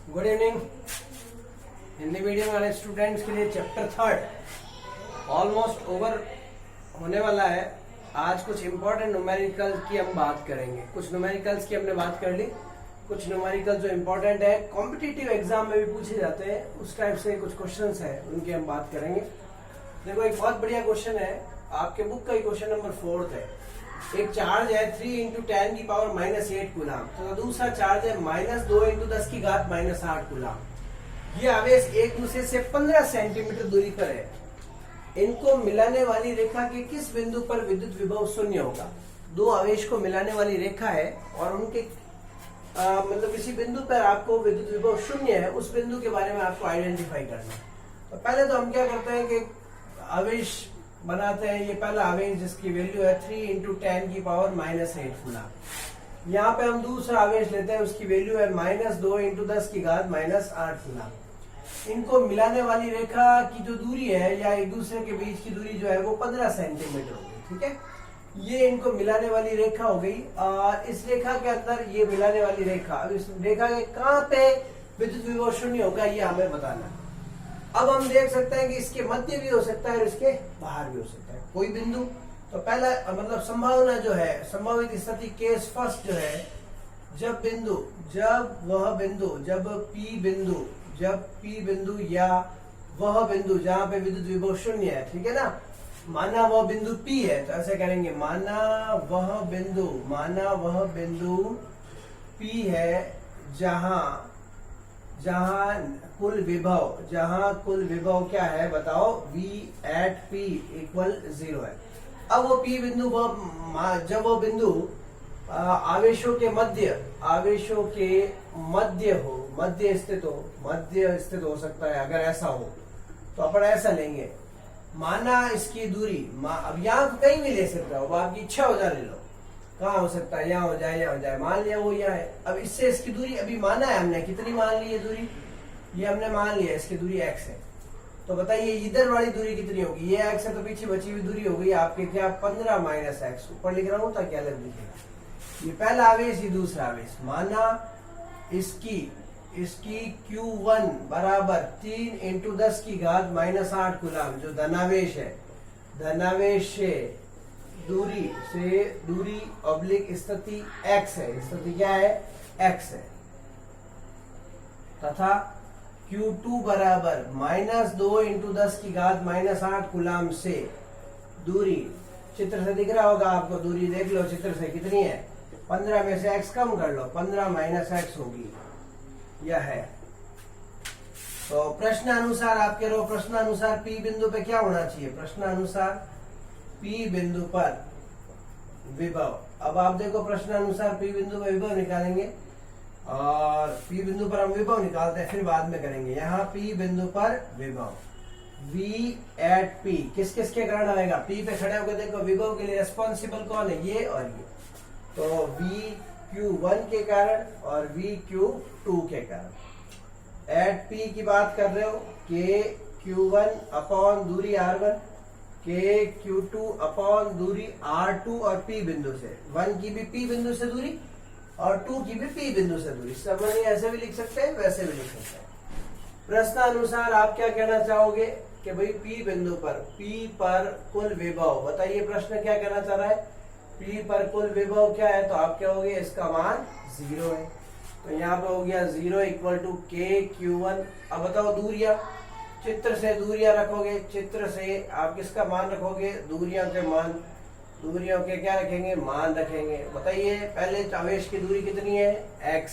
Good evening. Hindi medium वाले students के लिए चैप्टर 3 ऑलमोस्ट ओवर होने वाला है। आज कुछ इंपॉर्टेंट न्यूमेरिकल की हम बात करेंगे। कुछ न्यूमेरिकल्स की हमने बात कर ली, कुछ न्यूमेरिकल जो इंपॉर्टेंट है कॉम्पिटिटिव एग्जाम में भी पूछे जाते हैं, उस टाइप से कुछ क्वेश्चंस है, उनकी हम बात करेंगे। देखो एक बहुत बढ़िया क्वेश्चन है, आपके बुक का क्वेश्चन नंबर 4 है। एक चार्ज है 3 × 10 की पावर -8 कूलाम, तो दूसरा चार्ज है -2 × 10 की घात -8 कूलाम। ये आवेश एक दूसरे से 15 सेंटीमीटर दूरी पर है। इनको मिलाने वाली रेखा के किस बिंदु पर विद्युत विभव शून्य होगा? दो आवेश को मिलाने वाली रेखा है और उनके मतलब किसी बिंदु पर आपको विद्युत विभव शून्य है, उस बिंदु के बारे में आपको आइडेंटिफाई करना है। तो पहले तो हम क्या करते हैं कि आवेश बनाते हैं। ये पहला आवेश जिसकी वैल्यू है 3 × 10 की पावर -8 कूलाम। यहाँ पे हम दूसरा आवेश लेते हैं, उसकी वैल्यू है -2 × 10 की घात -8 कूलाम। इनको मिलाने वाली रेखा की जो दूरी है या एक दूसरे के बीच की दूरी जो है वो 15 सेंटीमीटर होगी। ठीक है, ये इनको मिलाने वाली रेखा हो गई। और इस रेखा के अंदर ये मिलाने वाली रेखा, अब इस रेखा के कहाँ पे विद्युत विभव शून्य होगा ये हमें बताना है। अब हम देख सकते हैं कि इसके मध्य भी हो सकता है और इसके बाहर भी हो सकता है कोई बिंदु। तो पहला मतलब संभावना जो है, संभावित स्थिति केस फर्स्ट जो है, जब P बिंदु या वह बिंदु जहां पे विद्युत विभव शून्य है, ठीक है ना, माना वह बिंदु P है, तो ऐसे करेंगे माना वह बिंदु P है जहां कुल विभव क्या है बताओ, V@P = 0 है। अब वो P बिंदु जब वो बिंदु आवेशों के मध्य स्थित हो सकता है। अगर ऐसा हो तो अपन ऐसा लेंगे, माना इसकी दूरी अब यहाँ कहीं भी ले सकता हो, आपकी इच्छा हो जाए ले लो, कहाँ हो सकता है, यहाँ हो जाए, मान लिया वो यहाँ है। अब इससे इसकी दूरी अभी माना है हमने, कितनी मान ली है दूरी, ये हमने मान लिया इसकी दूरी x है। तो बताइए इधर वाली दूरी कितनी होगी, ये x है तो पीछे बची हुई दूरी हो गई आपके क्या 15 - x। ऊपर लिख रहा हूं ताकि अलग लिखेगा। ये पहला आवेश, ये दूसरा आवेश। माना इसकी Q1 बराबर 3 × 10 की घात -8 कूलाम, जो धनावेश है, धनावेश से दूरी ऑब्लिक स्थिति x है, स्थिति क्या है x है, तथा Q2 बराबर -2 × 10 की घात -8 कूलाम से दूरी, चित्र से दिख रहा होगा आपको, दूरी देख लो चित्र से कितनी है, 15 में से x कम कर लो, 15 - x होगी, यह है। तो प्रश्नानुसार आप कह रहे हो, प्रश्नानुसार P बिंदु पे क्या होना चाहिए, प्रश्नानुसार P बिंदु पर विभव। अब आप देखो प्रश्नानुसार P बिंदु पर विभव निकालेंगे, और P बिंदु पर हम विभव निकालते हैं फिर बाद में करेंगे। यहाँ P बिंदु पर विभव V@P किस किस के कारण आएगा, P पे खड़े होकर देखो विभव के लिए रिस्पॉन्सिबल कौन है, ये और ये। तो VQ1 के कारण और VQ2 के कारण। एट P की बात कर रहे हो, KQ1 दूरी R1, KQ2 दूरी R2 और P बिंदु से, 1 की भी P बिंदु से दूरी और 2 की भी P बिंदु से दूरी। सब ऐसे भी लिख सकते हैं, वैसे भी लिख सकते हैं। प्रश्नानुसार आप क्या कहना चाहोगे कि भाई P बिंदु पर P पर कुल विभव, बताइए प्रश्न क्या कहना चाह रहा है, P पर कुल विभव क्या है, तो आप क्या हो गए, इसका मान 0 है। तो यहाँ पे हो गया 0 = KQ1। अब बताओ दूरियां, चित्र से दूरियां रखोगे, चित्र से आप किसका मान रखोगे, दूरियों के मान, दूरियों के क्या रखेंगे, मान रखेंगे। बताइए पहले आवेश की दूरी कितनी है x,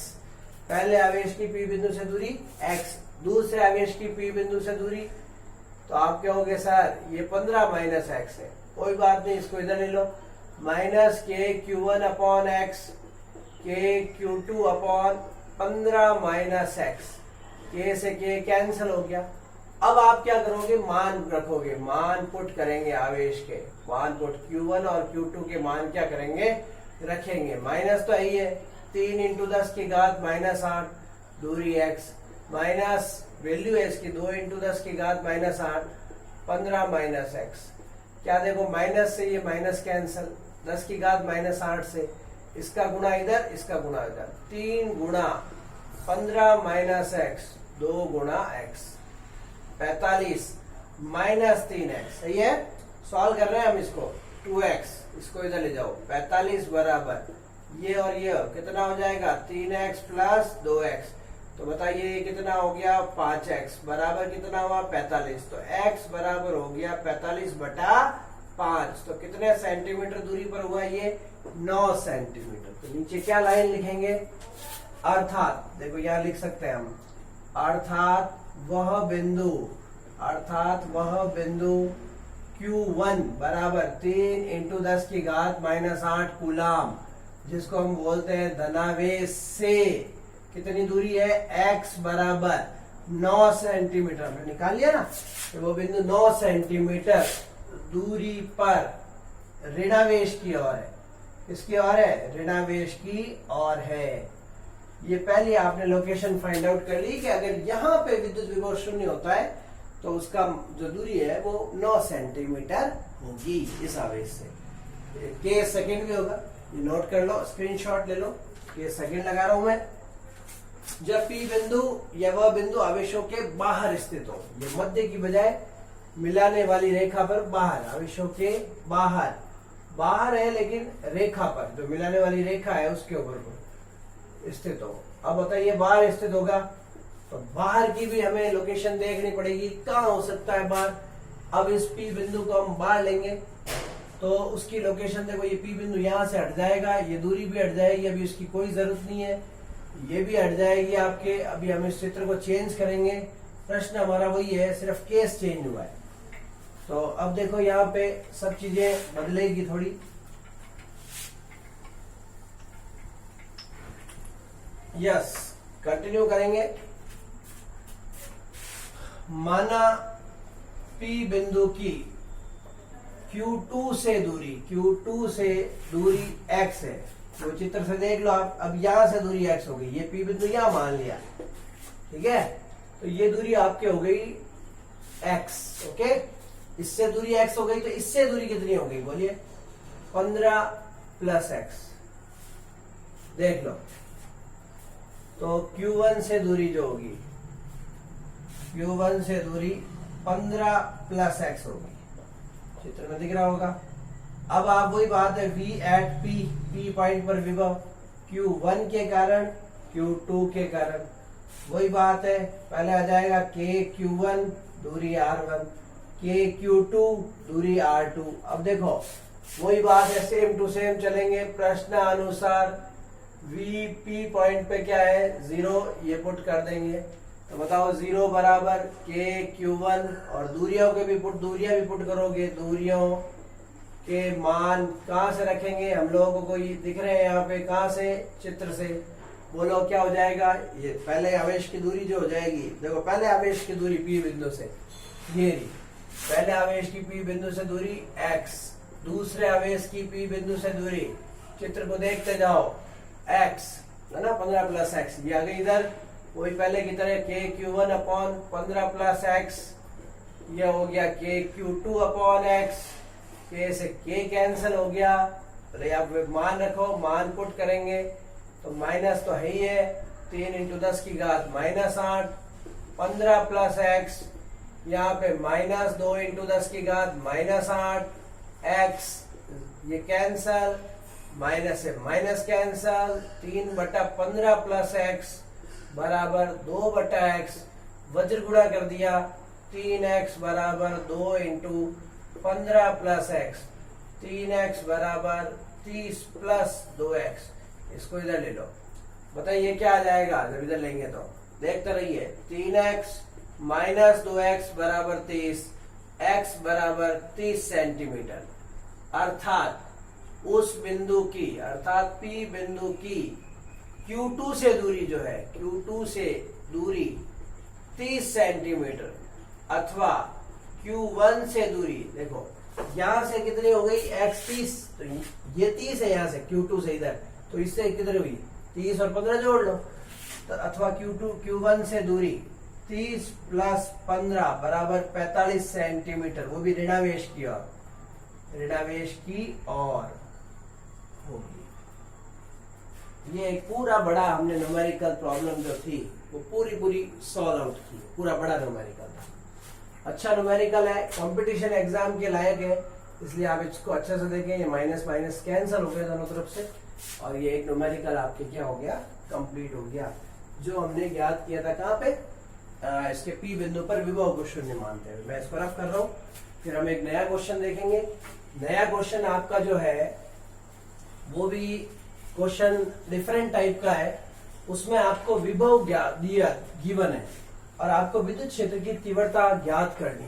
पहले आवेश की P बिंदु से दूरी x, दूसरे आवेश की P बिंदु से दूरी, तो आप क्या होगे सर, ये 15 - x है। कोई बात नहीं, इसको इधर ले लो, -KQ1/x, KQ2/15 - x, k से k कैंसिल हो गया। अब आप क्या करोगे, मान रखोगे, मान पुट करेंगे, आवेश के मान पुट, Q1 और Q2 के मान क्या करेंगे, रखेंगे। माइनस तो यही है, 3 × 10 की घात -8 दूरी x, माइनस वैल्यू है इसकी 2 × 10 की घात -8, 15 - x। क्या देखो माइनस से ये माइनस कैंसिल, 10 की घात -8 से इसका गुणा इधर, इसका गुणा इधर, 3 × 15 माइनस एक्स, 2 गुणा एक्स, 45 माइनस 3x, सही है। सॉल्व कर रहे हैं हम इसको, 2x, इसको इधर ले जाओ, 45 बराबर ये और ये कितना हो जाएगा, 3x प्लस 2x, तो बताइए ये कितना हो गया, 5x बराबर कितना हुआ, 45, तो x बराबर हो गया 45 बटा 5, तो कितने सेंटीमीटर दूरी पर हुआ ये, 9 सेंटीमीटर। तो नीचे क्या लाइन लिखेंगे, अर्थात, देखो यहाँ लिख सकते हैं हम, अर्थात वह बिंदु Q1 बराबर 3 इंटू 10 की घात माइनस 8 कूलाम, जिसको हम बोलते हैं धनावेश से कितनी दूरी है, x बराबर 9 सेंटीमीटर, हमने निकाल लिया ना, तो वो बिंदु 9 सेंटीमीटर दूरी पर ऋणावेश की ओर है, किसकी ओर है, ऋणावेश की ओर है। ये पहले आपने लोकेशन फाइंड आउट कर ली कि अगर यहाँ पे विद्युत विभव शून्य होता है तो उसका जो दूरी है वो 9 सेंटीमीटर होगी इस आवेश से। के सेकंड भी होगा, ये नोट कर लो, स्क्रीनशॉट ले लो, के सेकंड लगा रहा हूं मैं। जब P बिंदु या वह बिंदु आवेशों के बाहर स्थित हो, ये मध्य की बजाय मिलाने वाली रेखा पर बाहर, आवेशों के बाहर है लेकिन रेखा पर, जो मिलाने वाली रेखा है उसके ऊपर स्थित हो। अब बताइए बाहर स्थित होगा तो बाहर की भी हमें लोकेशन देखनी पड़ेगी, कहाँ हो सकता है बाहर। अब इस P बिंदु को हम बाहर लेंगे तो उसकी लोकेशन देखो, ये P बिंदु यहाँ से हट जाएगा, ये दूरी भी हट जाएगी, अभी इसकी कोई जरूरत नहीं है, ये भी हट जाएगी आपके। अभी हम इस चित्र को चेंज करेंगे, प्रश्न हमारा वही है, सिर्फ केस चेंज हुआ है। तो अब देखो यहाँ पे सब चीजें बदलेगी थोड़ी। यस, कंटिन्यू करेंगे। माना P बिंदु की Q2 से दूरी x है, तो चित्र से देख लो आप, अब यहां से दूरी x हो गई, ये P बिंदु यहां मान लिया, ठीक है, तो ये दूरी आपके हो गई x, ओके। इससे दूरी x हो गई, तो इससे दूरी कितनी हो गई बोलिए, 15 प्लस x, देख लो। तो Q1 से दूरी जो होगी, Q1 से दूरी 15 प्लस x होगी, चित्र में दिख रहा होगा। अब आप वही बात है, V एट P पॉइंट पर विभव Q1 के कारण, Q2 के कारण, वही बात है, पहले आ जाएगा K Q1 दूरी R1, K Q2 दूरी R2। अब देखो वही बात है, सेम टू सेम चलेंगे, प्रश्न अनुसार V P पॉइंट पे क्या है, 0, ये पुट कर देंगे, तो बताओ 0 बराबर K Q1, और दूरियों के भी दूरियां भी पुट करोगे, दूरियों के मान कहां से रखेंगे, हम लोगों को ये दिख रहे हैं यहाँ पे, कहां से, चित्र से, बोलो क्या हो जाएगा। ये पहले आवेश की दूरी जो हो जाएगी, देखो पहले आवेश की दूरी P बिंदु से, ये पहले आवेश की P बिंदु से दूरी x, दूसरे आवेश की P बिंदु से दूरी, चित्र को देखते जाओ, x है ना, 15 प्लस x, ये आ गई इधर, वही पहले की तरह K Q1 upon 15 plus x, ये हो गया K Q2 upon x, K से K कैंसिल हो गया, तो आप मान रखो, मान पुट करेंगे तो माइनस तो है ही है, 3 इंटू 10 की घात माइनस 8, 15 प्लस x, यहाँ पे माइनस 2 इंटू 10 की घात माइनस 8, x ये कैंसल, माइनस से माइनस कैंसल, 3 बटा 15 प्लस x बराबर 2 बटा x, वज्र गुणा कर दिया, 3x बराबर 2 इंटू 15 प्लस x, 3x बराबर 30 प्लस 2x, इसको इधर ले लो, बताइए क्या आ जाएगा जब इधर लेंगे तो, देखते रहिए, 3x माइनस 2x बराबर 30, x बराबर 30 सेंटीमीटर, अर्थात उस बिंदु की, अर्थात P बिंदु की Q2 से दूरी जो है, Q2 से दूरी 30 सेंटीमीटर, अथवा Q1 से दूरी, देखो यहां से कितनी हो गई, x 30, तो ये 30 है यहाँ से Q2 से इधर, तो इससे कितनी हुई 30 और 15 जोड़ लो, तो अथवा Q1 से दूरी 30 प्लस 15 बराबर 45 सेंटीमीटर, वो भी ऋणावेश की ओर, ऋणावेश की ओर होगी। ये एक पूरा बड़ा हमने न्यूमेरिकल प्रॉब्लम जो थी वो पूरी सॉल्व आउट की, पूरा बड़ा न्यूमेरिकल था। अच्छा न्यूमेरिकल है, कंपटीशन एग्जाम के लायक है, इसलिए आप इसको अच्छे से देखें। ये माइनस माइनस कैंसिल हो गया दोनों तरफ से, और ये एक न्यूमेरिकल आपके क्या हो गया, कंप्लीट हो गया, जो हमने ज्ञात किया था कहाँ पे, इसके P बिंदु पर विभव को शून्य मानते हुए। मैं इसको रफ कर रहा हूँ, फिर हम एक नया क्वेश्चन देखेंगे। नया क्वेश्चन आपका जो है वो भी क्वेश्चन डिफरेंट टाइप का है, उसमें आपको विभव दिया गिवन है और आपको विद्युत क्षेत्र की तीव्रता ज्ञात करनी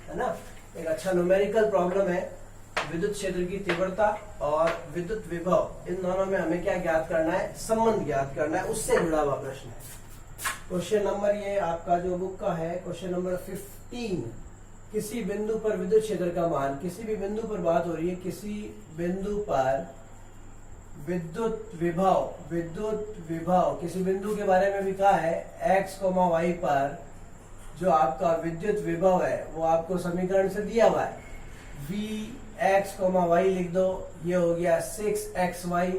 है ना। एक अच्छा न्यूमेरिकल प्रॉब्लम है, विद्युत क्षेत्र की तीव्रता और विद्युत विभव, इन दोनों में हमें क्या ज्ञात करना है, संबंध ज्ञात करना है, उससे जुड़ा हुआ प्रश्न है। क्वेश्चन नंबर ये आपका जो बुक का है, क्वेश्चन नंबर 15, किसी बिंदु पर विद्युत क्षेत्र का मान, किसी भी बिंदु पर बात हो रही है, किसी बिंदु पर विद्युत विभव किसी बिंदु के बारे में भी कहा है, x, y पर जो आपका विद्युत विभव है वो आपको समीकरण से दिया हुआ है, Vx, y लिख दो, ये हो गया 6xy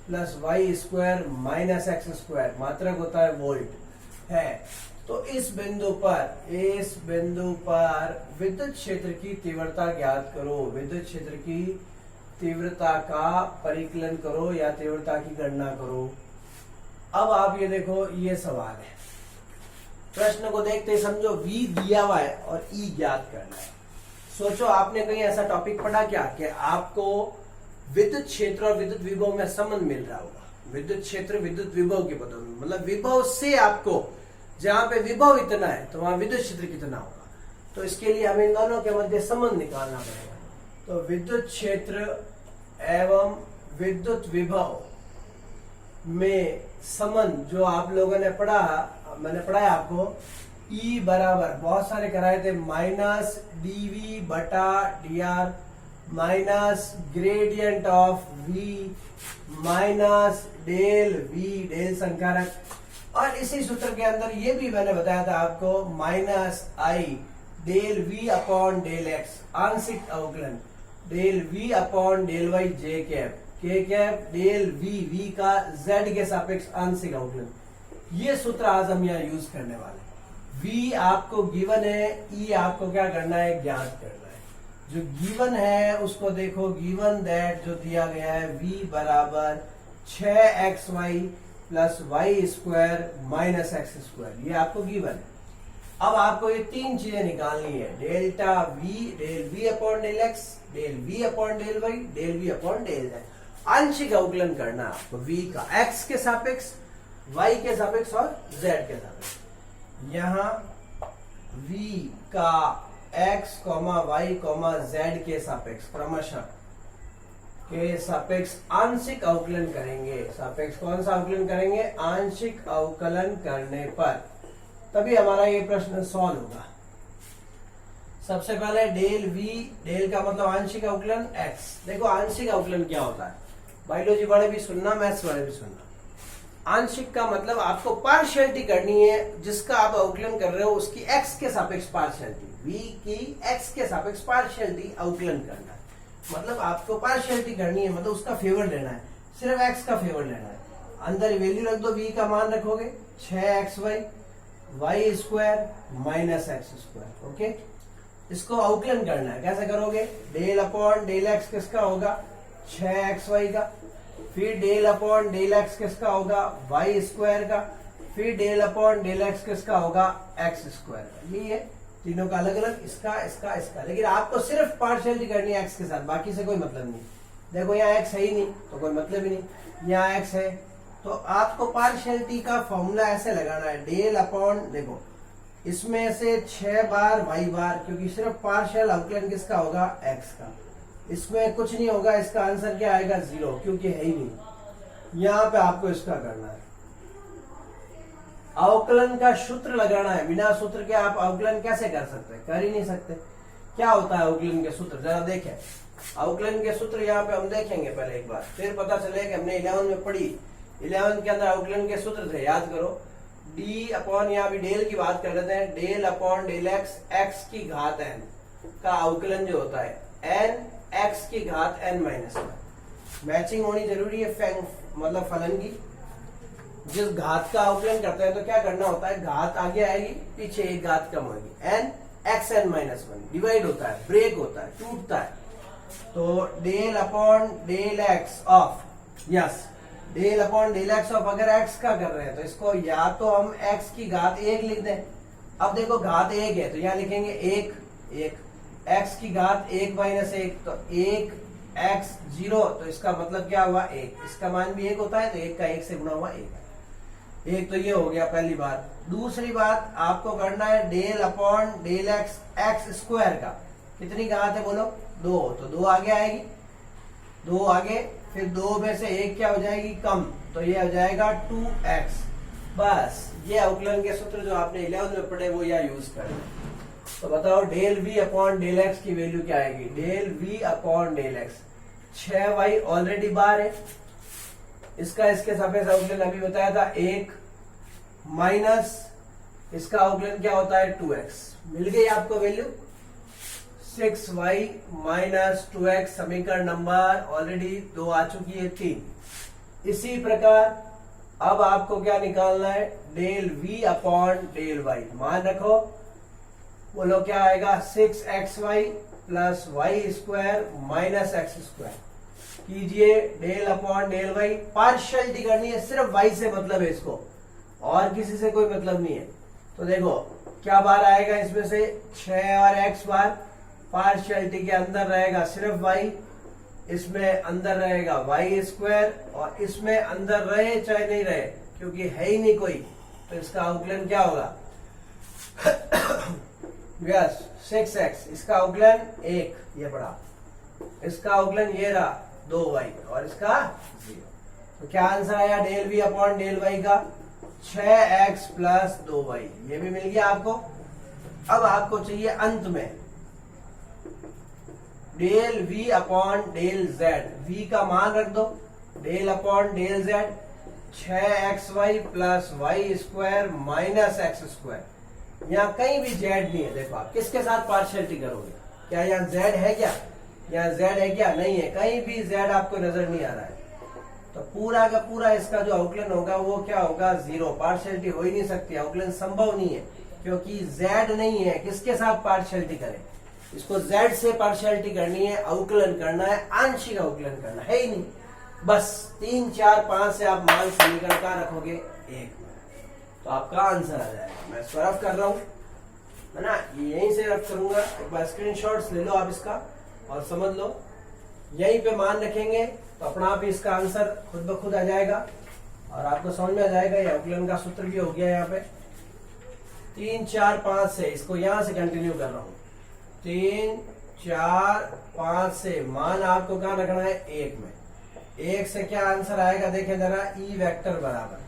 plus Y square minus x square, मात्रक होता है वोल्ट है। तो इस बिंदु पर विद्युत क्षेत्र की तीव्रता ज्ञात करो, विद्युत क्षेत्र की तीव्रता का परिकलन करो या तीव्रता की गणना करो। अब आप ये देखो, ये सवाल है, प्रश्न को देखते समझो, V दिया हुआ है और E ज्ञात करना है। सोचो आपने कहीं ऐसा टॉपिक पढ़ा क्या कि आपको विद्युत क्षेत्र और विद्युत विभव में संबंध मिल रहा होगा, विद्युत क्षेत्र विद्युत विभव के पदों में, मतलब विभव से आपको जहां पे विभव इतना है तो वहां विद्युत क्षेत्र कितना होगा, तो इसके लिए हमें इन दोनों के मध्य संबंध निकालना पड़ेगा। तो विद्युत क्षेत्र एवं विद्युत विभव में संबंध जो आप लोगों ने पढ़ा, मैंने पढ़ाया आपको, E बराबर बहुत सारे कराए थे, माइनस dV बटा dr minus gradient of V minus del V, del संकारक, और इसी सूत्र के अंदर ये भी मैंने बताया था आपको, माइनस I del V upon del x, आंशिक अवकलन, del V upon del y j cap, k cap del V का z के सापेक्ष आंशिक अवकलन। ये सूत्र आज हम यहाँ यूज करने वाले। V आपको गिवन है, E आपको क्या करना है, ज्ञात करना है। जो गिवन है उसको देखो, गिवन दैट जो दिया गया है, V बराबर 6xy plus Y square minus x square, ये आपको गिवन है। अब आपको ये तीन चीजें निकालनी है, delta V, del V upon del x, del V upon del y, del V upon del z। आंशिक अवकलन करना है आपको V का x के सापेक्ष, y के सापेक्ष और z के सापेक्ष। यहाँ V का x, y, z के सापेक्ष क्रमशः के सापेक्ष आंशिक अवकलन करेंगे। सापेक्ष कौन सा अवकलन करेंगे, आंशिक अवकलन करने पर तभी हमारा ये प्रश्न सॉल्व होगा। सबसे पहले डेल V, डेल का मतलब आंशिक अवकलन x। देखो आंशिक अवकलन क्या होता है, बायोलॉजी वाले भी सुनना, मैथ्स वाले भी सुनना। आंशिक का मतलब आपको पार्शियलिटी करनी है, जिसका आप अवकलन कर रहे हो उसकी x के सापेक्ष पार्शियलिटी, V की x के सापेक्ष पार्शियलिटी अवकलन करना है। मतलब आपको पार्शियलिटी करनी है, मतलब उसका फेवर लेना है, सिर्फ x का फेवर लेना है। अंदर वैल्यू रख दो, V का मान रखोगे 6xy y square minus x square, okay. इसको अवकलन करना है, कैसे करोगे, डेल अपॉन डेल एक्स किसका होगा, 6xy का, फिर डेल अपॉन डेल एक्स किसका होगा, वाई स्क्वायर का, फिर डेल अपॉन डेल एक्स किसका होगा, एक्स स्क्वायर का। ये है तीनों का अलग अलग, इसका इसका इसका, लेकिन आपको सिर्फ पार्शियलिटी करनी है एक्स के साथ, बाकी से कोई मतलब नहीं। देखो यहाँ एक्स है ही नहीं तो कोई मतलब ही नहीं, यहाँ एक्स है तो आपको पार्शियलिटी का फॉर्मूला ऐसे लगाना है, डेल अपॉन, देखो इसमें से 6 बार वाई बार, क्योंकि सिर्फ पार्शियल अवकलन किसका होगा, एक्स का, इसमें कुछ नहीं होगा, इसका आंसर क्या आएगा, 0, क्योंकि है ही नहीं। यहाँ पे आपको इसका करना है, अवकलन का सूत्र लगाना है, बिना सूत्र के आप अवकलन कैसे कर सकते, कर ही नहीं सकते। क्या होता है अवकलन के सूत्र, जरा देखें। अवकलन के सूत्र यहाँ पे हम देखेंगे पहले एक बार, फिर पता चलेगा कि हमने 11 में पढ़ी। 11 के अंदर अवकलन के सूत्र थे, याद करो, डी अपॉन, यहाँ भी डेल की बात कर लेते हैं, del upon del x, x की घात एन का अवकलन जो होता है एन एक्स की घात एन माइनस। मैचिंग होनी जरूरी है मतलब फलन की, जिस घात का आउटलाइन करते हैं तो क्या करना होता है, घात आगे आएगी, पीछे एक घात कम होगी, n x n minus one divide होता है, ब्रेक होता है, टूटता है। तो del upon del x of, yes del upon del x of, अगर एक्स का कर रहे हैं तो इसको या तो हम एक्स की घात एक लिख दें। अब देखो घात एक है तो यहाँ लिखेंगे एक एक, एक्स की घात एक माइनस एक, तो एक एक्स जीरो, तो इसका मतलब क्या हुआ एक, इसका मान भी एक होता है तो एक का एक से गुणा हुआ एक तो ये हो गया पहली बात। दूसरी बात आपको करना है del upon del x x square का, कितनी घात है बोलो, दो, तो दो आगे आएगी, दो आगे, फिर दो में से एक क्या हो जाएगी कम, तो ये हो जाएगा 2x। बस ये अवकलन के सूत्र जो आपने 11th में पढ़े वो यहाँ यूज करें। तो बताओ del v upon del x की वैल्यू क्या आएगी, del v upon del x, 6y already बाहर है, इसका इसके सापेक्ष अवकलन अभी बताया था एक, माइनस इसका अवकलन क्या होता है 2x, मिल गई आपको वैल्यू 6y माइनस 2x, समीकरण नंबर ऑलरेडी 2 आ चुकी है 3। इसी प्रकार अब आपको क्या निकालना है, del v upon del y, मान रखो, बोलो क्या आएगा 6xy plus Y square minus x square, कीजिए del upon del Y, partiality करनी है, सिर्फ वाई से मतलब है इसको, और किसी से कोई मतलब नहीं है। तो देखो क्या बार आएगा इसमें से 6 और x बार, पार्शियलिटी के अंदर रहेगा सिर्फ y, इसमें अंदर रहेगा वाई स्क्वायर, और इसमें अंदर रहे चाहे नहीं रहे क्योंकि है ही नहीं कोई, तो इसका अवकलन क्या होगा यस 6x, इसका अवकलन एक, ये पड़ा, इसका अवकलन ये रहा 2y, और इसका 0। तो क्या आंसर आया del v upon del y का 6x प्लस 2y, ये भी मिल गया आपको। अब आपको चाहिए अंत में del v upon del z, v का मान रख दो, del upon del z 6xy plus Y square minus x square, यहाँ कहीं भी z नहीं है, देखो आप किसके साथ पार्शियलिटी करोगे, क्या यहाँ z है क्या, यहाँ z है क्या, नहीं है, कहीं भी z आपको नजर नहीं आ रहा है, तो पूरा का पूरा इसका जो अवकलन होगा वो क्या होगा 0, पार्शियलिटी हो ही नहीं सकती, अवकलन संभव नहीं है क्योंकि z नहीं है, किसके साथ पार्शियलिटी करें, इसको z से पार्शियलिटी करनी है, अवकलन करना है, आंशिक अवकलन करना है ही नहीं। बस 3 4 5 से आप मान समीकरण का रखोगे एक, तो आपका आंसर आ जाएगा। मैं स्वरफ कर रहा हूं है ना, यहीं से रख करूंगा, एक बार स्क्रीनशॉट्स ले लो आप इसका और समझ लो, यहीं पे मान रखेंगे तो अपना आप इसका आंसर खुद ब खुद आ जाएगा और आपको समझ में आ जाएगा। ये अवकलन का सूत्र भी हो गया यहाँ पे 3 4 5 से, इसको यहां से कंटिन्यू कर रहा हूं, 3 4 5 से मान आपको कहां रखना है एक में, एक से क्या आंसर आएगा देखें जरा, ई वेक्टर बराबर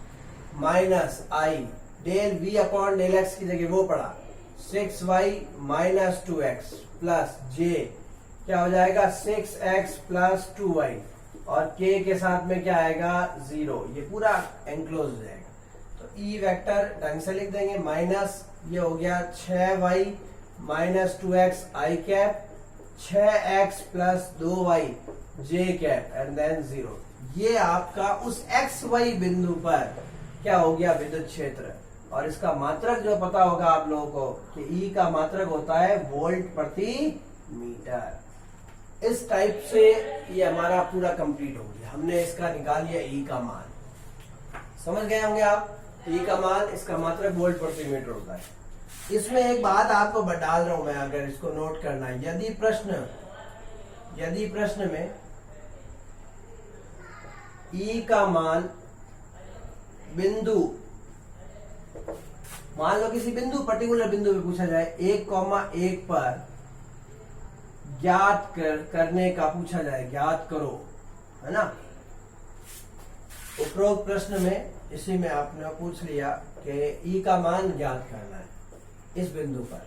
minus I, del v upon del x की जगह वो पड़ा 6y minus 2x plus j, क्या हो जाएगा 6x प्लस 2y, और k के साथ में क्या आएगा 0, ये पूरा एनक्लोज हो जाएगा। तो ई वेक्टर ढंग से लिख देंगे, माइनस ये हो गया 6y minus 2x I cap, 6x plus 2y j cap and then 0। ये आपका उस xy बिंदु पर क्या हो गया विद्युत क्षेत्र, और इसका मात्रक जो पता होगा आप लोगों को कि E का मात्रक होता है वोल्ट प्रति मीटर। इस टाइप से ये हमारा पूरा कंप्लीट हो गया, हमने इसका निकाल लिया E का मान, समझ गए होंगे आप, E का मान इसका मात्रक वोल्ट प्रति मीटर होता है। इसमें एक बात आपको डाल रहा हूं मैं, अगर इसको नोट करना है, यदि प्रश्न में E का मान बिंदु, मान लो किसी बिंदु पर्टिकुलर बिंदु पे पूछा जाए 1,1 पर ज्ञात करने का पूछा जाए, ज्ञात करो, है ना। उपरोक्त प्रश्न में इसी में आपने पूछ लिया कि E का मान ज्ञात करना है इस बिंदु पर,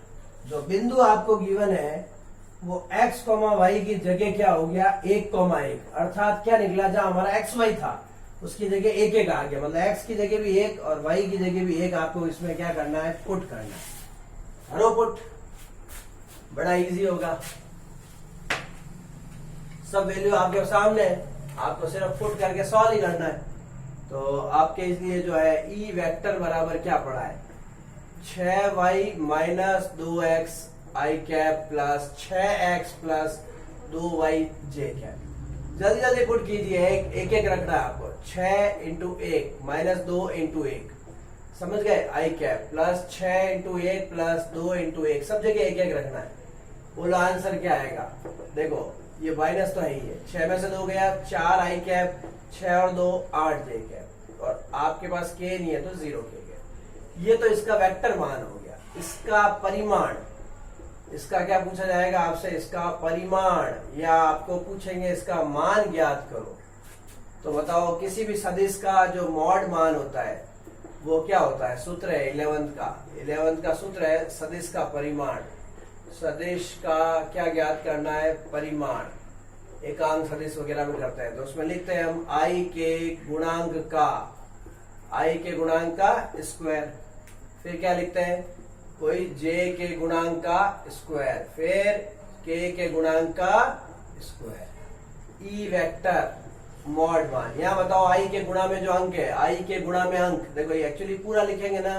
जो बिंदु आपको गिवन है वो x, y की जगह क्या हो गया 1,1, अर्थात क्या निकला, जहां हमारा xy था उसकी जगह 1 1 आ गया, मतलब x की जगह भी 1 और y की जगह भी 1, आपको इसमें क्या करना है पुट करना है, हरो पुट, बड़ा इजी होगा, सब वैल्यू आपके सामने है, आपको सिर्फ पुट करके सॉल्व ही करना है। तो आपके इसलिए जो है ई वेक्टर बराबर क्या पड़ा है, 6y minus 2x I cap plus 6x plus 2y J cap. जल्दी जल्दी पुट कीजिए, एक एक रखना है आपको। 6 इंटू 1 माइनस 2 इंटू 1, समझ गए, I cap plus 6 into 1 plus 2 into 1, सब जगह एक एक रखना है। बोलो आंसर क्या आएगा, देखो ये माइनस तो है ही है, 6 में से 2 गया 4 आई कैप, 6 और 2 8 जे कैप, और आपके पास के नहीं है तो 0 के गया। ये तो इसका वेक्टर मान हो गया। इसका परिमाण, इसका क्या पूछा जाएगा आपसे, इसका परिमाण, या आपको पूछेंगे इसका मान ज्ञात करो। तो बताओ किसी भी सदिश का जो मॉड मान होता है वो क्या होता है, सूत्र है 11th का सूत्र है सदिश का परिमाण। सदिश का क्या ज्ञात करना है, परिमाण, एकांक सदिश वगैरह में करते हैं तो उसमें लिखते हैं हम आई के गुणांक का स्क्वायर, फिर क्या लिखते हैं, कोई j के गुणांक का स्क्वायर, फिर k के गुणांक का स्क्वायर। ई वेक्टर मॉड मान, यहाँ बताओ आई के गुणा में जो अंक है, आई के गुणा में अंक, देखो ये एक्चुअली पूरा लिखेंगे ना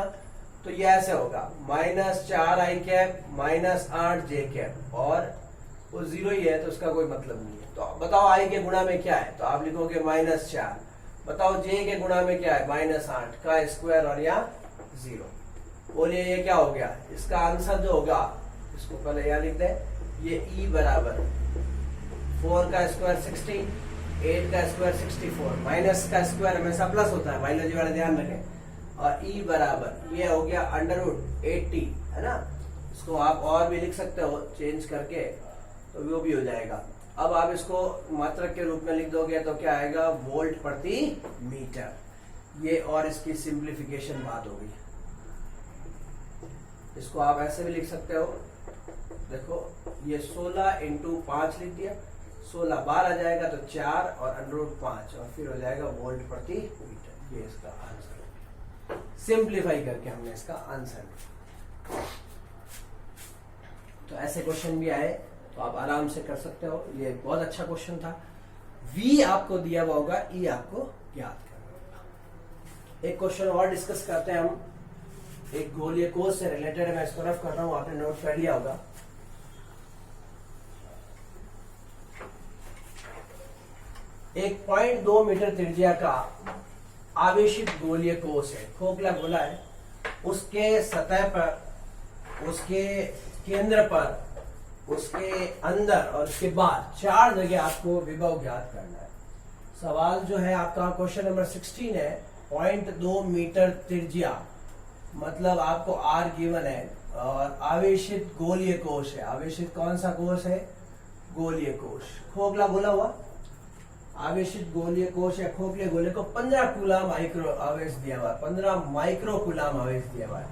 तो ये ऐसे होगा, माइनस 4 आई कैप माइनस 8 जे कैप, और वो 0 ही है तो उसका कोई मतलब नहीं है। तो बताओ आई के गुणा में क्या है, तो आप लिखोगे माइनस 4। बताओ जे के गुणा में क्या है, माइनस 8 का स्क्वायर और यहाँ 0। बोलिए ये क्या हो गया, इसका आंसर जो होगा, इसको पहले यहाँ लिख दें, ये ई बराबर 4 का स्क्वायर 16, 8 का स्क्वायर 64, माइनस का स्क्वायर हमेशा प्लस होता है, बायोलॉजी वाले ध्यान रखें, और ई बराबर ये हो गया √80, है ना। इसको आप और भी लिख सकते हो चेंज करके, तो वो भी हो जाएगा। अब आप इसको मात्रक के रूप में लिख दोगे तो क्या आएगा, वोल्ट प्रति मीटर। ये और इसकी सिंप्लीफिकेशन बात होगी। इसको आप ऐसे भी लिख सकते हो, देखो ये 16 इंटू 5 लिख दिया, 16 बार आ जाएगा तो 4 और √5, और फिर हो जाएगा वोल्ट प्रति मीटर। ये इसका आंसर है, सिंप्लीफाई करके हमने इसका आंसर लिखा। तो ऐसे क्वेश्चन भी आए तो आप आराम से कर सकते हो, ये बहुत अच्छा क्वेश्चन था। V आपको दिया हुआ होगा, E आपको ज्ञात करना होगा। एक क्वेश्चन और डिस्कस करते हैं हम, एक गोलीय कोष से रिलेटेड है, मैं इसको रफ कर रहा हूं, आपने नोट कर लिया होगा। एक 0.2 मीटर त्रिज्या का आवेशित गोलीय कोष है, खोखला गोला है, उसके सतह पर, उसके केंद्र पर, उसके अंदर और उसके बाद 4 जगह आपको विभव ज्ञात करना है। सवाल जो है आपका क्वेश्चन नंबर 16 है, 0.2 मीटर त्रिज्या, मतलब आपको R गिवन है, और आवेशित गोलीय कोष है। आवेशित कौन सा कोष है, गोलीय कोष, खोखला गोला हुआ, आवेशित गोलीय कोष या खोखले गोले को 15 कूलम माइक्रो आवेश दिया हुआ है, 15 माइक्रो कूलम आवेश दिया हुआ है।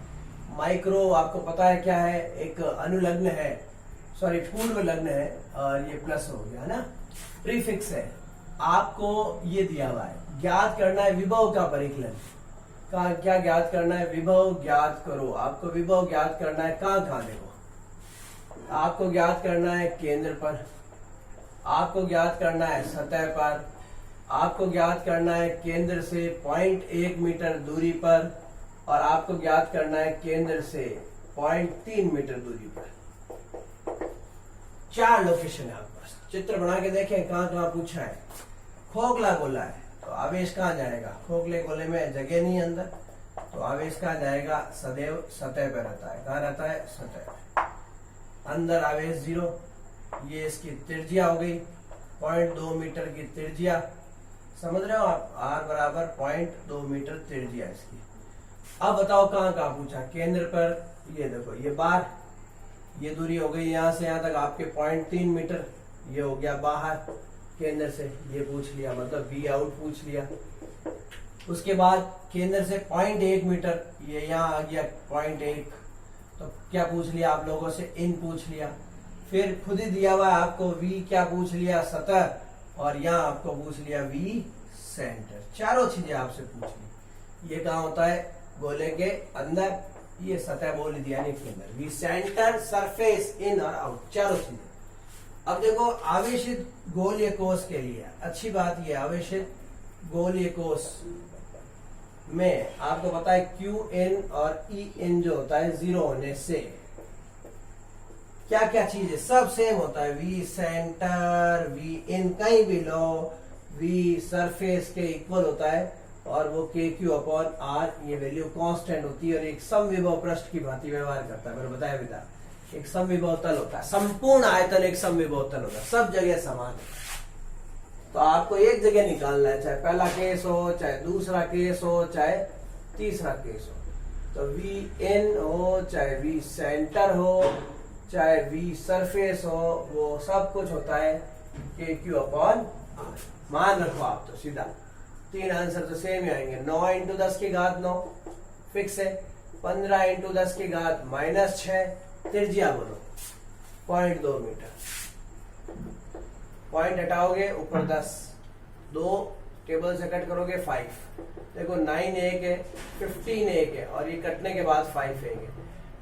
माइक्रो आपको पता है क्या है, एक अनुलग्न है, सॉरी पूर्व लग्न है, और ये प्लस हो गया ना, प्रीफिक्स है। आपको ये दिया हुआ है, ज्ञात करना है विभव का परिकलन का, क्या ज्ञात करना है, विभव ज्ञात करो। आपको विभव ज्ञात करना है कहाँ कहाँ, देखो आपको ज्ञात करना है केंद्र पर, आपको ज्ञात करना है सतह पर, आपको ज्ञात करना है केंद्र से 0.1 मीटर दूरी पर, और आपको ज्ञात करना है केंद्र से 0.3 मीटर दूरी पर। 4 लोकेशन है आपके पास, चित्र बना के देखें कहाँ कहाँ पूछा है। खोखला गोला है तो आवेश कहाँ जाएगा, खोखले गोले में जगह नहीं अंदर, तो आवेश कहाँ जाएगा, सदैव सतह पर रहता है। कहाँ रहता है, सतह पर। अंदर आवेश 0, ये इसकी त्रिज्या हो गई 0.2 मीटर की त्रिज्या, समझ रहे हो आप, R बराबर 0.2 मीटर त्रिज्या इसकी। अब बताओ कहाँ कहाँ पूछा, केंद्र पर, ये देखो ये बाहर, ये दूरी हो गई यहाँ से यहाँ तक आपके 0.3 मीटर, ये हो गया बाहर केंद्र से, ये पूछ लिया, मतलब V आउट पूछ लिया। उसके बाद केंद्र से 0.1 मीटर, ये यहाँ आ गया 0.1, तो क्या पूछ लिया आप लोगों से, इन पूछ लिया। फिर खुद ही दिया हुआ है आपको V, क्या पूछ लिया, सतह, और यहाँ आपको पूछ लिया V सेंटर। चारों चीजें आपसे पूछ ली। ये कहाँ होता है, गोले के अंदर, ये सतह बोल दिया नहीं केंद्र, V सेंटर, सरफेस, इन और आउट, चारों चीजें। अब देखो आवेशित गोलीय कोष के लिए अच्छी बात ये, आवेशित गोलीय कोष में आपको पता है क्यू एन और ई एन जो होता है 0 होने से क्या क्या चीज है, सब सेम होता है। वी सेंटर, वी इन कहीं भी लो, वी सरफेस के इक्वल होता है और वो के क्यू अपॉन आर ये वैल्यू कांस्टेंट होती है और एक समविभव पृष्ठ की भांति व्यवहार करता है। मैंने बताया भी था, एक समविभव तल होता है, संपूर्ण आयतन एक समविभव तल होता है, सब जगह समान है। तो आपको एक जगह निकालना है, चाहे पहला केस हो, चाहे दूसरा केस हो, चाहे तीसरा केस हो। तो वी एन हो, चाहे वी सेंटर हो, चाहे वी सरफेस हो, वो सब कुछ होता है के क्यू अपॉन आर। मान रखो आप तो सीधा 3 आंसर तो सेम ही आएंगे। 9 इंटू 10 की घात 9 फिक्स है, 15 इंटू 10 की घात -6, त्रिज्या बोलो 0.2 मीटर, पॉइंट हटाओगे ऊपर 10, 2 टेबल से कट करोगे 5, देखो 9 एक है, 15 एक है और ये कटने के बाद 5 एक है।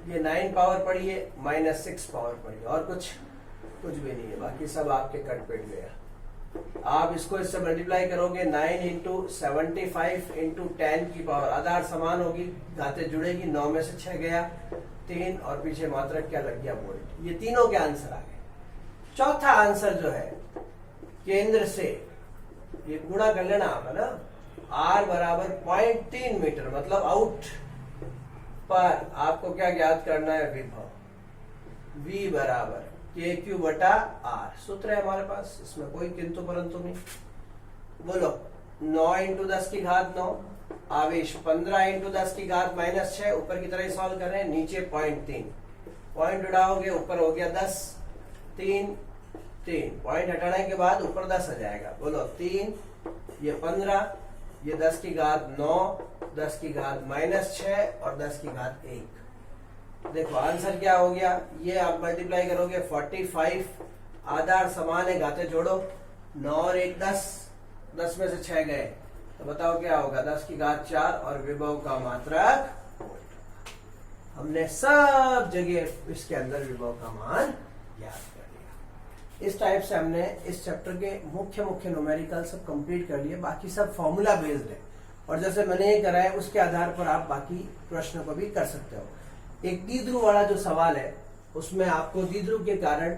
ये 9 पावर पड़ी है, -6 पावर पड़ी है और कुछ भी नहीं है, बाकी सब आपके कट पेट गया। आप इसको इससे मल्टीप्लाई करोगे 9 इंटू 75 इंटू 10 की पावर, आधार समान होगी, घातें जुड़ेगी, 9 में से 6 गया 3 और पीछे मात्रक क्या लग गया वोल्ट। ये तीनों के आंसर आ गए। चौथा आंसर जो है केंद्र से ये गुणा कर लेना आप, है ना, R बराबर 0.3 मीटर मतलब आउट पर आपको क्या ज्ञात करना है, विभव। V बराबर के क्यू बटा आर, सूत्र है हमारे पास, इसमें कोई किंतु परंतु नहीं। बोलो 9 इंटू 10 की घात 9, आवेश 15 इंटू 10 की घात -6, ऊपर की तरह सॉल्व कर रहे हैं, नीचे 0.3, पॉइंट उड़ाओगे ऊपर हो गया 10, 3 पॉइंट हटाने के बाद ऊपर 10 आ जाएगा। बोलो 3, ये 15, ये 10 की घात 9, 10 की घात -6 और 10 की घात 1। देखो आंसर क्या हो गया, ये आप मल्टीप्लाई करोगे 45, आधार समान है, घाते जोड़ो, 9 और 1 10, 10 में से 6 गए तो बताओ क्या होगा, 10 की घात 4 और विभव का मात्रक वोल्ट। हमने सब जगह इसके अंदर विभव का मान याद कर लिया। इस टाइप से हमने इस चैप्टर के मुख्य न्यूमेरिकल सब कंप्लीट कर लिए, बाकी सब फॉर्मूला बेस्ड है और जैसे मैंने ये करा है उसके आधार पर आप बाकी प्रश्नों को भी कर सकते हो। एक द्विध्रुव वाला जो सवाल है उसमें आपको द्विध्रुव के कारण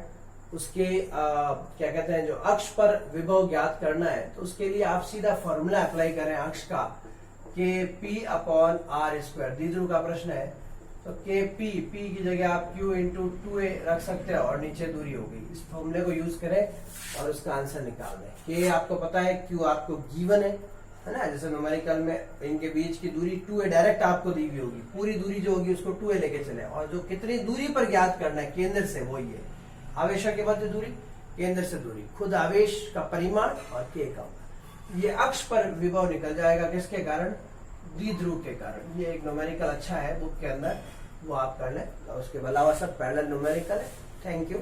उसके क्या कहते हैं जो अक्ष पर विभव ज्ञात करना है, तो उसके लिए आप सीधा फॉर्मूला अप्लाई करें अक्ष का, के पी अपॉन आर स्क्वायर। द्विध्रुव का प्रश्न है तो के पी की जगह आप क्यू इंटू 2a रख सकते हो और नीचे दूरी होगी। इस फॉर्मूले को यूज करें और उसका आंसर निकाल दें। के आपको पता है, क्यू आपको गिवन है ना, जैसे न्यूमेरिकल में इनके बीच की दूरी 2a डायरेक्ट आपको दी हुई होगी, पूरी दूरी जो होगी उसको 2a लेके चले, और जो कितनी दूरी पर ज्ञात करना है केंद्र से वो ये आवेशों के मध्य दूरी, केंद्र से दूरी, खुद आवेश का परिमाण और के का, ये अक्ष पर विभव निकल जाएगा किसके कारण, द्विध्रुव के कारण। ये एक न्यूमेरिकल अच्छा है बुक के अंदर, वो आप कर लें। उसके अलावा सब पैरेलल न्यूमेरिकल है। Thank you.